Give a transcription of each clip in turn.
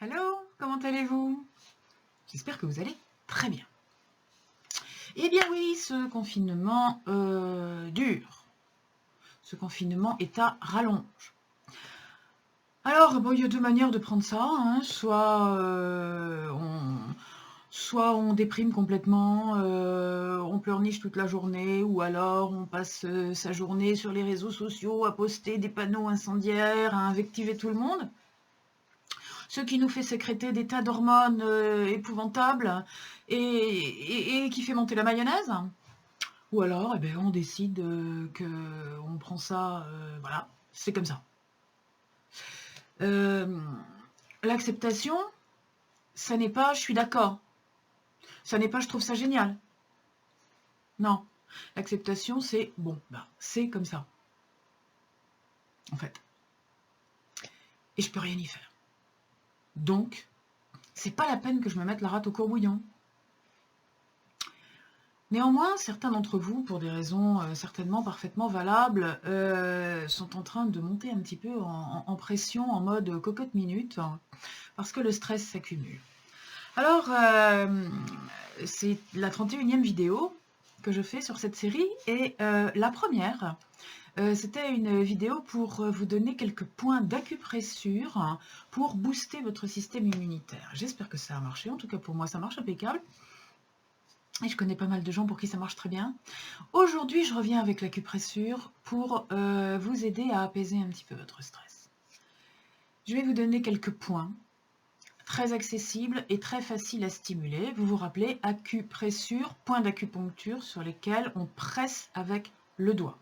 Allô, comment allez-vous? J'espère que vous allez très bien. Eh bien oui, ce confinement dure. Ce confinement est à rallonge. Alors, bon, il y a deux manières de prendre ça, hein. Soit on déprime complètement, on pleurniche toute la journée, ou alors on passe sa journée sur les réseaux sociaux à poster des panneaux incendiaires, à invectiver tout le monde. Ce qui nous fait sécréter des tas d'hormones épouvantables et qui fait monter la mayonnaise. Ou alors, eh ben, on décide qu'on prend ça, voilà, c'est comme ça. L'acceptation, ça n'est pas je suis d'accord. Ça n'est pas je trouve ça génial. Non. L'acceptation, c'est bon, bah, c'est comme ça. En fait. Et je peux rien y faire. Donc, c'est pas la peine que je me mette la rate au courbouillon. Néanmoins, certains d'entre vous, pour des raisons certainement parfaitement valables, sont en train de monter un petit peu en pression, en mode cocotte minute, parce que le stress s'accumule. Alors, c'est la 31e vidéo que je fais sur cette série, et la première, c'était une vidéo pour vous donner quelques points d'acupressure pour booster votre système immunitaire. J'espère que ça a marché, en tout cas pour moi ça marche impeccable. Et je connais pas mal de gens pour qui ça marche très bien. Aujourd'hui, je reviens avec l'acupressure pour vous aider à apaiser un petit peu votre stress. Je vais vous donner quelques points très accessibles et très faciles à stimuler. Vous vous rappelez, acupressure, point d'acupuncture sur lesquels on presse avec le doigt.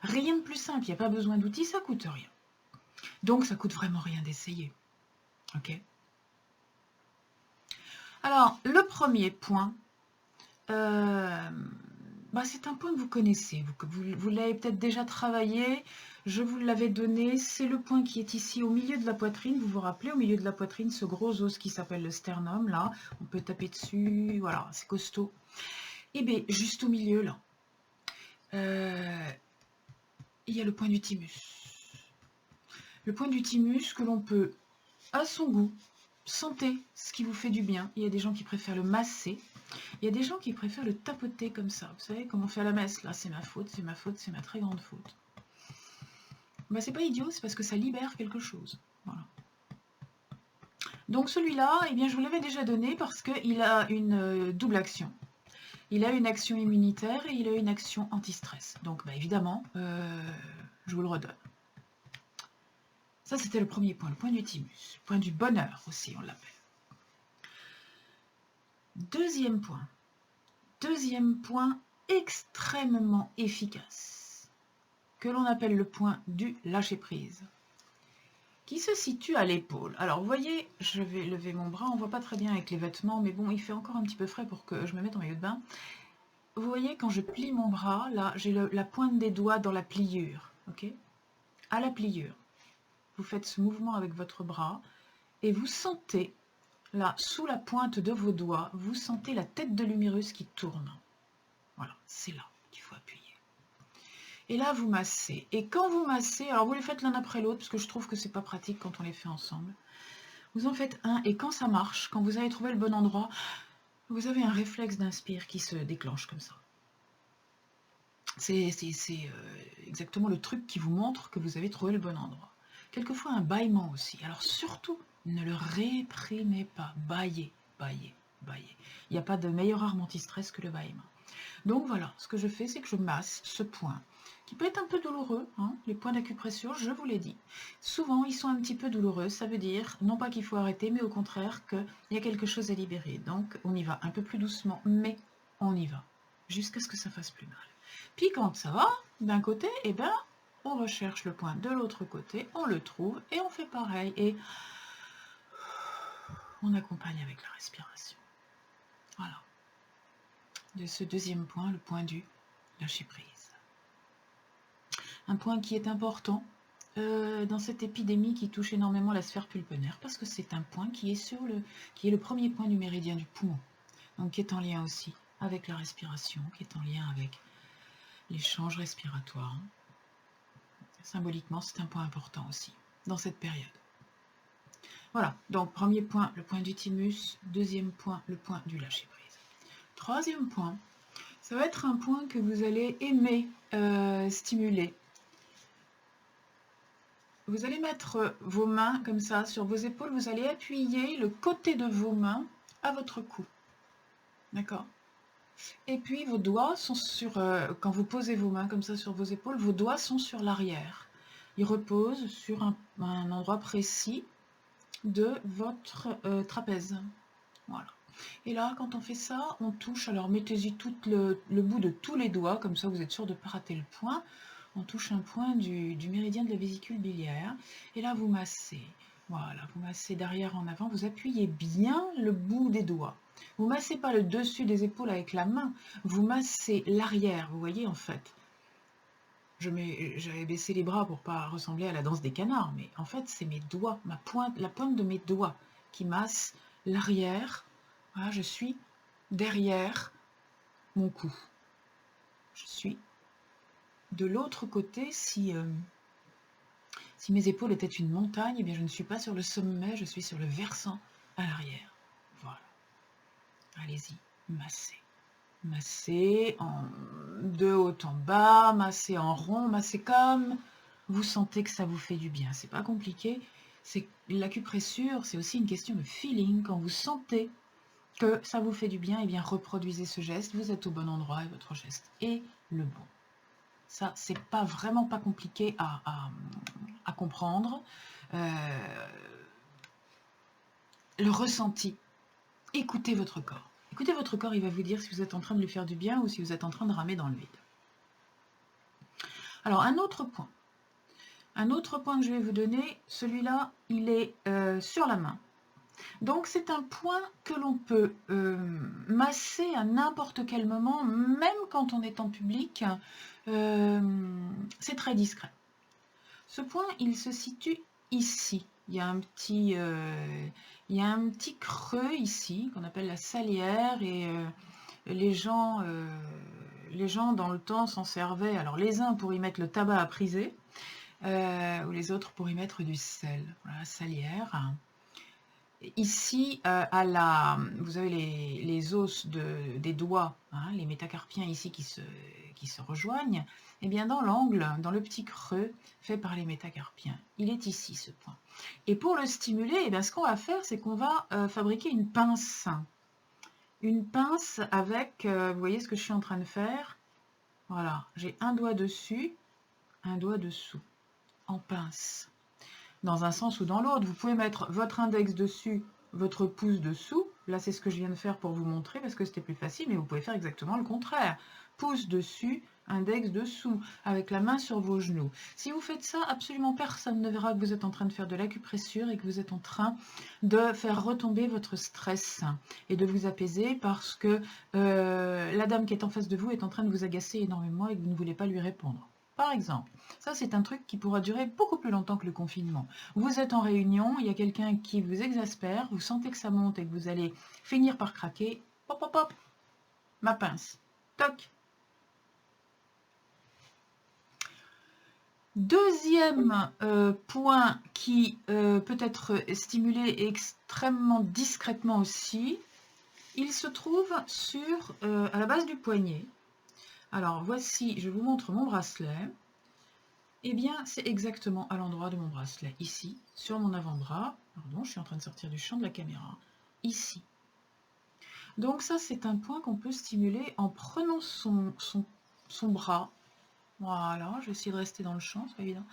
Rien de plus simple, il n'y a pas besoin d'outils, ça coûte rien. Donc ça coûte vraiment rien d'essayer. Ok. Alors, le premier point, c'est un point que vous connaissez, vous l'avez peut-être déjà travaillé, je vous l'avais donné, c'est le point qui est ici au milieu de la poitrine, vous vous rappelez, au milieu de la poitrine, ce gros os qui s'appelle le sternum, là, on peut taper dessus, voilà, c'est costaud. Et bien, juste au milieu, là, il y a le point du thymus. Le point du thymus que l'on peut, à son goût, sentez ce qui vous fait du bien. Il y a des gens qui préfèrent le masser. Il y a des gens qui préfèrent le tapoter comme ça. Vous savez, comme on fait à la messe. Là, c'est ma faute, c'est ma faute, c'est ma très grande faute. C'est pas idiot, c'est parce que ça libère quelque chose. Voilà. Donc celui-là, eh bien, je vous l'avais déjà donné parce qu'il a une double action. Il a une action immunitaire et il a une action anti-stress. Donc évidemment, je vous le redonne. Ça, c'était le premier point, le point du thymus. Le point du bonheur aussi, on l'appelle. Deuxième point extrêmement efficace, que l'on appelle le point du lâcher-prise, qui se situe à l'épaule. Alors, vous voyez, je vais lever mon bras, on ne voit pas très bien avec les vêtements, mais bon, il fait encore un petit peu frais pour que je me mette en maillot de bain. Vous voyez, quand je plie mon bras, là, j'ai la pointe des doigts dans la pliure, ok? À la pliure. Vous faites ce mouvement avec votre bras, et vous sentez, là, sous la pointe de vos doigts, vous sentez la tête de l'humérus qui tourne. Voilà, c'est là qu'il faut appuyer. Et là, vous massez. Et quand vous massez, alors vous les faites l'un après l'autre, parce que je trouve que c'est pas pratique quand on les fait ensemble. Vous en faites un, et quand ça marche, quand vous avez trouvé le bon endroit, vous avez un réflexe d'inspire qui se déclenche comme ça. C'est exactement le truc qui vous montre que vous avez trouvé le bon endroit. Quelquefois un bâillement aussi. Alors surtout, ne le réprimez pas. Bâillez, bâillez, bâillez. Il n'y a pas de meilleure arme anti-stress que le bâillement. Donc voilà, ce que je fais, c'est que je masse ce point, qui peut être un peu douloureux, hein, les points d'acupressure, je vous l'ai dit. Souvent, ils sont un petit peu douloureux, ça veut dire, non pas qu'il faut arrêter, mais au contraire qu'il y a quelque chose à libérer. Donc, on y va un peu plus doucement, mais on y va, jusqu'à ce que ça fasse plus mal. Puis quand ça va, d'un côté, eh ben, on recherche le point de l'autre côté, on le trouve, et on fait pareil, et on accompagne avec la respiration. Voilà. De ce deuxième point, le point du lâcher-prise. Un point qui est important dans cette épidémie qui touche énormément la sphère pulmonaire, parce que c'est un point qui est le premier point du méridien du poumon, donc qui est en lien aussi avec la respiration, qui est en lien avec l'échange respiratoire. Symboliquement, c'est un point important aussi dans cette période. Voilà, donc premier point, le point du thymus. Deuxième point, le point du lâcher-prise. Troisième point, ça va être un point que vous allez aimer stimuler. Vous allez mettre vos mains comme ça sur vos épaules. Vous allez appuyer le côté de vos mains à votre cou. D'accord? Et puis vos doigts sont sur, quand vous posez vos mains comme ça sur vos épaules, vos doigts sont sur l'arrière. Ils reposent sur un endroit précis de votre trapèze. Voilà. Et là, quand on fait ça, on touche, alors mettez-y tout le bout de tous les doigts, comme ça vous êtes sûr de ne pas rater le point. On touche un point du méridien de la vésicule biliaire. Et là, vous massez. Voilà, vous massez d'arrière en avant, vous appuyez bien le bout des doigts. Vous massez pas le dessus des épaules avec la main, vous massez l'arrière, vous voyez en fait. J'avais baissé les bras pour pas ressembler à la danse des canards, mais en fait c'est mes doigts, la pointe de mes doigts qui masse l'arrière. Voilà, je suis derrière mon cou. Je suis de l'autre côté. Si mes épaules étaient une montagne, eh bien je ne suis pas sur le sommet, je suis sur le versant à l'arrière. Voilà. Allez-y, massez. Massez de haut en bas, massez en rond, massez comme vous sentez que ça vous fait du bien. C'est pas compliqué. C'est l'acupressure, c'est aussi une question de feeling. Quand vous sentez que ça vous fait du bien, et bien reproduisez ce geste. Vous êtes au bon endroit et votre geste est le bon. Ça, c'est pas vraiment pas compliqué à comprendre. Le ressenti. Écoutez votre corps. Écoutez votre corps, il va vous dire si vous êtes en train de lui faire du bien ou si vous êtes en train de ramer dans le vide. Alors, un autre point que je vais vous donner, celui-là, il est sur la main. Donc, c'est un point que l'on peut masser à n'importe quel moment, même quand on est en public. C'est très discret. Ce point, il se situe ici. Il y a un petit creux ici, qu'on appelle la salière, et les gens dans le temps s'en servaient, alors les uns pour y mettre le tabac à priser, ou les autres pour y mettre du sel. Voilà, salière. Ici, vous avez les os des doigts, hein, les métacarpiens ici qui se rejoignent. Et bien dans l'angle, dans le petit creux fait par les métacarpiens, il est ici ce point. Et pour le stimuler, eh bien, ce qu'on va faire, c'est qu'on va fabriquer une pince. Une pince avec, vous voyez ce que je suis en train de faire? Voilà, j'ai un doigt dessus, un doigt dessous, en pince. Dans un sens ou dans l'autre, vous pouvez mettre votre index dessus, votre pouce dessous. Là, c'est ce que je viens de faire pour vous montrer parce que c'était plus facile, mais vous pouvez faire exactement le contraire. Pouce dessus, index dessous, avec la main sur vos genoux. Si vous faites ça, absolument personne ne verra que vous êtes en train de faire de l'acupressure et que vous êtes en train de faire retomber votre stress et de vous apaiser parce que la dame qui est en face de vous est en train de vous agacer énormément et que vous ne voulez pas lui répondre. Par exemple, ça c'est un truc qui pourra durer beaucoup plus longtemps que le confinement. Vous êtes en réunion, il y a quelqu'un qui vous exaspère, vous sentez que ça monte et que vous allez finir par craquer. Hop, hop, hop, ma pince. Toc. Deuxième point qui peut être stimulé extrêmement discrètement aussi, il se trouve à la base du poignet. Alors voici, je vous montre mon bracelet. Eh bien, c'est exactement à l'endroit de mon bracelet, ici, sur mon avant-bras. Pardon, je suis en train de sortir du champ de la caméra. Ici. Donc ça, c'est un point qu'on peut stimuler en prenant son bras. Voilà, je vais essayer de rester dans le champ, c'est pas évident.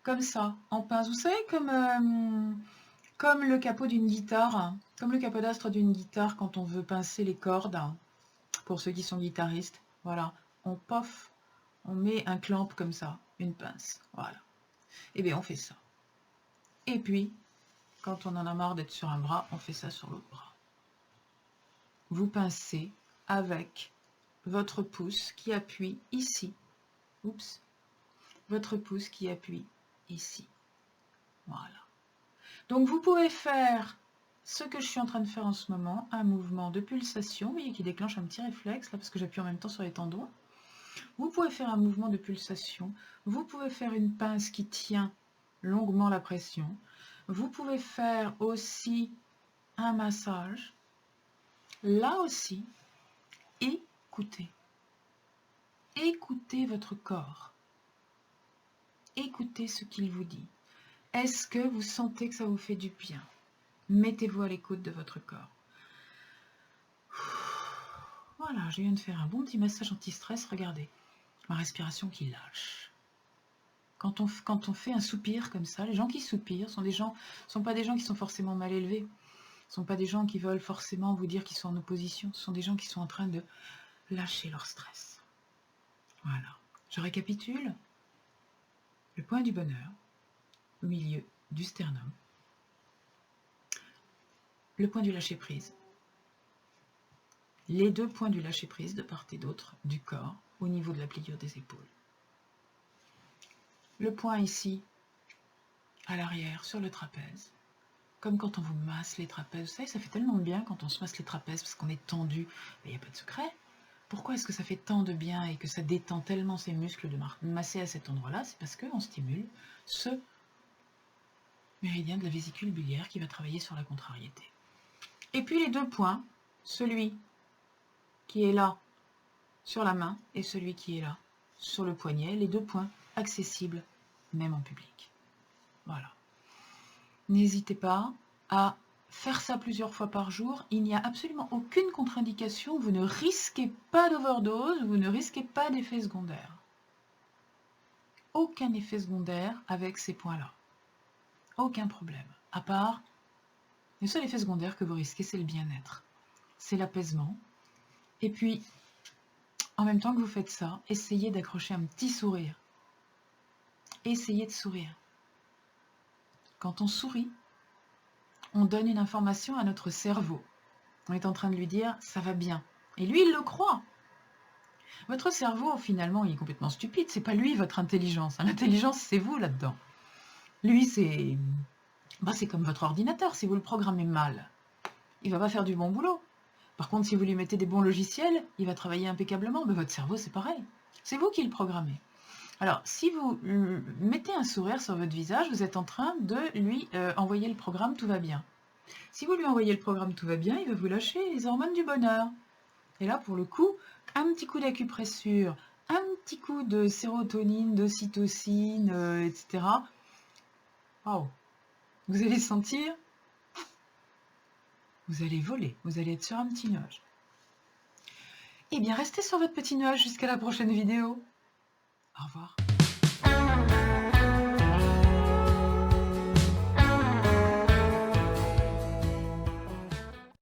Comme ça, en pince. Vous savez, comme le capot d'une guitare, comme le capot d'astre d'une guitare quand on veut pincer les cordes, pour ceux qui sont guitaristes. Voilà, on poffe, on met un clamp comme ça, une pince. Voilà. Et bien, on fait ça. Et puis, quand on en a marre d'être sur un bras, on fait ça sur l'autre bras. Vous pincez avec votre pouce qui appuie ici. Oups. Votre pouce qui appuie ici. Voilà. Donc, vous pouvez faire ce que je suis en train de faire en ce moment, un mouvement de pulsation, vous voyez, qui déclenche un petit réflexe, là, parce que j'appuie en même temps sur les tendons. Vous pouvez faire un mouvement de pulsation. Vous pouvez faire une pince qui tient longuement la pression. Vous pouvez faire aussi un massage. Là aussi, écoutez. Écoutez votre corps. Écoutez ce qu'il vous dit. Est-ce que vous sentez que ça vous fait du bien? Mettez-vous à l'écoute de votre corps. Voilà, je viens de faire un bon petit massage anti-stress. Regardez, ma respiration qui lâche. Quand on fait un soupir comme ça, les gens qui soupirent sont pas des gens qui sont forcément mal élevés. Ce ne sont pas des gens qui veulent forcément vous dire qu'ils sont en opposition. Ce sont des gens qui sont en train de lâcher leur stress. Voilà. Je récapitule. Le point du bonheur, au milieu du sternum. Le point du lâcher-prise. Les deux points du lâcher-prise de part et d'autre du corps, au niveau de la pliure des épaules. Le point ici, à l'arrière, sur le trapèze. Comme quand on vous masse les trapèzes. Vous savez, ça fait tellement de bien quand on se masse les trapèzes parce qu'on est tendu. Il n'y a pas de secret. Pourquoi est-ce que ça fait tant de bien et que ça détend tellement ses muscles de masser à cet endroit-là? C'est parce qu'on stimule ce méridien de la vésicule biliaire qui va travailler sur la contrariété. Et puis les deux points, celui qui est là sur la main et celui qui est là sur le poignet, les deux points accessibles même en public. Voilà. N'hésitez pas à faire ça plusieurs fois par jour. Il n'y a absolument aucune contre-indication. Vous ne risquez pas d'overdose, vous ne risquez pas d'effet secondaire. Aucun effet secondaire avec ces points-là. Aucun problème. À part, le seul effet secondaire que vous risquez, c'est le bien-être. C'est l'apaisement. Et puis, en même temps que vous faites ça, essayez d'accrocher un petit sourire. Essayez de sourire. Quand on sourit, on donne une information à notre cerveau. On est en train de lui dire « ça va bien ». Et lui, il le croit. Votre cerveau, finalement, il est complètement stupide. C'est pas lui, votre intelligence. L'intelligence, c'est vous là-dedans. Lui, c'est comme votre ordinateur. Si vous le programmez mal, il va pas faire du bon boulot. Par contre, si vous lui mettez des bons logiciels, il va travailler impeccablement. Mais votre cerveau, c'est pareil. C'est vous qui le programmez. Alors, si vous mettez un sourire sur votre visage, vous êtes en train de lui envoyer le programme « tout va bien ». Si vous lui envoyez le programme « tout va bien », il va vous lâcher les hormones du bonheur. Et là, pour le coup, un petit coup d'acupressure, un petit coup de sérotonine, d'ocytocine, etc. Wow. Vous allez sentir, vous allez voler, vous allez être sur un petit nuage. Eh bien, restez sur votre petit nuage jusqu'à la prochaine vidéo. Au revoir.